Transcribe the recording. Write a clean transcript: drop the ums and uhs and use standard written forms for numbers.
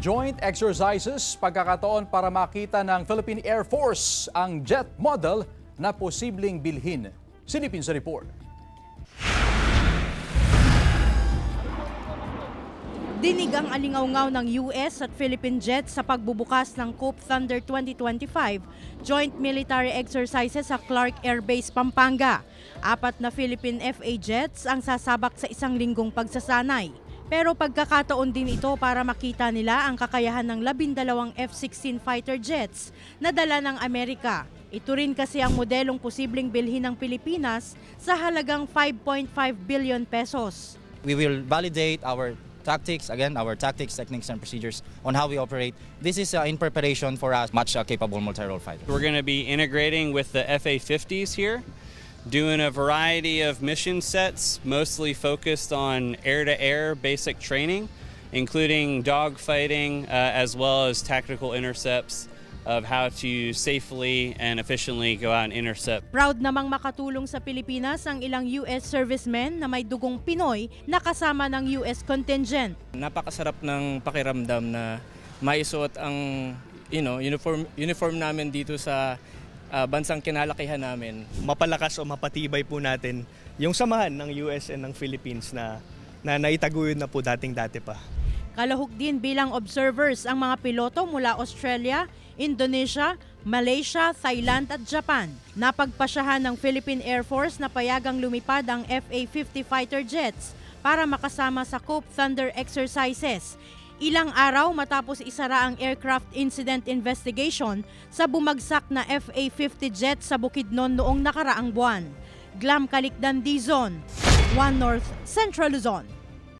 joint exercises, pagkakataon para makita ng Philippine Air Force ang jet model na posibleng bilhin. Silipin sa report. Dinig ang alingaw-ngaw ng US at Philippine jets sa pagbubukas ng Cope Thunder 2025 joint military exercises sa Clark Air Base, Pampanga. 4 na Philippine FA jets ang sasabak sa isang linggong pagsasanay. Pero pagkakataon din ito para makita nila ang kakayahan ng 12 F-16 fighter jets na dala ng Amerika. Ito rin kasi ang modelong posibleng bilhin ng Pilipinas sa halagang 5.5 billion pesos. We will validate our tactics, our tactics, techniques, and procedures on how we operate. This is in preparation for a much capable multi-role fighter. We're going to be integrating with the FA-50s here, doing a variety of mission sets, mostly focused on air-to-air basic training, including dogfighting, as well as tactical intercepts of how to safely and efficiently go out and intercept. Proud namang makatulong sa Pilipinas ang ilang US servicemen na may dugong Pinoy na kasama ng US contingent. Napakasarap ng pakiramdam na maisuot ang uniform namin dito sa bansang kinalakihan namin. Mapalakas o mapatibay po natin yung samahan ng US and ng Philippines na naitaguyod na po dating-dati pa. Kalahok din bilang observers ang mga piloto mula Australia, Indonesia, Malaysia, Thailand at Japan. Napagpasyahan ng Philippine Air Force na payagang lumipad ang FA-50 fighter jets para makasama sa Cope Thunder exercises. Ilang araw matapos isara ang aircraft incident investigation sa bumagsak na FA-50 jet sa Bukidnon noong nakaraang buwan. Glam Calicdan, Dizon, One North, Central Luzon.